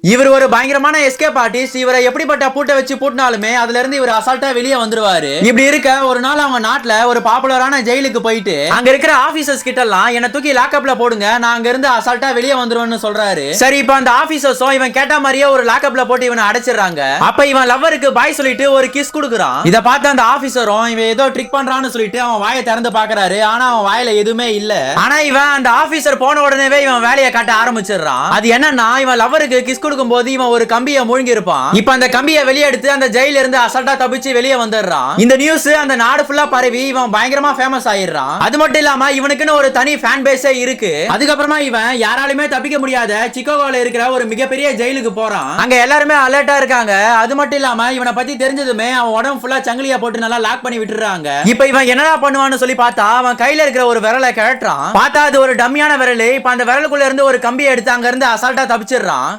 இவர் ஒரு பயங்கரமான எஸ்கேப் ஆர்டிஸ்ட். இவரை எப்படிப்பட்ட பூட்டை வச்சு பூட்டினாலுமே அதுல இருந்து இவர் அசால்ட்டா வெளியே வந்துருவாரு. இப்படி இருக்க ஒரு நாள் அவங்க நாட்டுல ஒரு பாப்புலரான ஜெயிலுக்கு போயிட்டு அங்க இருக்கிற ஆபீசர்ஸ் கிட்ட எல்லாம் என்ன தூக்கி லாக்அப்ல போடுங்க, நான் அங்க இருந்து அசால்ட்டா வெளியே வந்துருவேன்னு சொல்றாரு. சரி, இப்ப அந்த ஆபீசர்ஸும் இவன் கேட்ட மாதிரியே ஒரு லாக்அப்ல போட்டு இவனை அடைச்சிடுறாங்க. அப்ப இவன் லவ்வருக்கு பாய் சொல்லிட்டு ஒரு கிஸ் கொடுக்குறான். இத பார்த்து அந்த ஆபீசரும் இவன் ஏதோ ட்ரிக் பண்றான்னு சொல்லிட்டு அவன் வாயை திறந்து பாக்குறாரு. ஆனா அவன் வாயில எதுவுமே இல்ல. ஆனா இவன் அந்த ஆபீசர் போன உடனே இவன் வேலையை காட்ட ஆரம்பிச்சிடுறான். அது என்னன்னா, இவன் லவ்வருக்கு கிஸ் போது இவன் ஒரு கம்பியை மூழ்கி இருப்பான். இப்ப அந்த கம்பியை வெளியே எடுத்து அந்த ஜெயில இருந்து அசால்ட்டா தப்பிச்சு வெளியே வந்துடுறான். இந்த நியூஸ் அந்த நாடு ஃபுல்லா பரவி இவன் பயங்கரமா ஃபேமஸ் ஆயிடுறான். அது மட்டும் இல்லாம இவனுக்குன்னு ஒரு தனி ஃபேன் பேஸே இருக்கு. அதுக்கப்புறமா இவன் யாராலுமே தப்பிக்க முடியாத சிக்காகோல இருக்கிற ஒரு மிகப்பெரிய ஜெயிலுக்கு போறான். அங்க எல்லாருமே அலர்ட்டா இருக்காங்க. அது மட்டும் இல்லாம இவனை பத்தி தெரிஞ்சதுமே அவன் உடம்பு ஃபுல்லா சங்கிலியா போட்டு நல்லா லாக் பண்ணி விட்டுறாங்க. இப்ப இவன் என்னடா பண்ணுவான்னு சொல்லி பார்த்தா அவன் கையில இருக்கிற ஒரு விரலை கழட்டுறான். பார்த்தா அது ஒரு டம்மியான விரல். இப்ப அந்த விரலுக்குள்ள இருந்து ஒரு கம்பியை எடுத்து அங்க இருந்து அசால்ட்டா தப்பிச்சிடுறான்.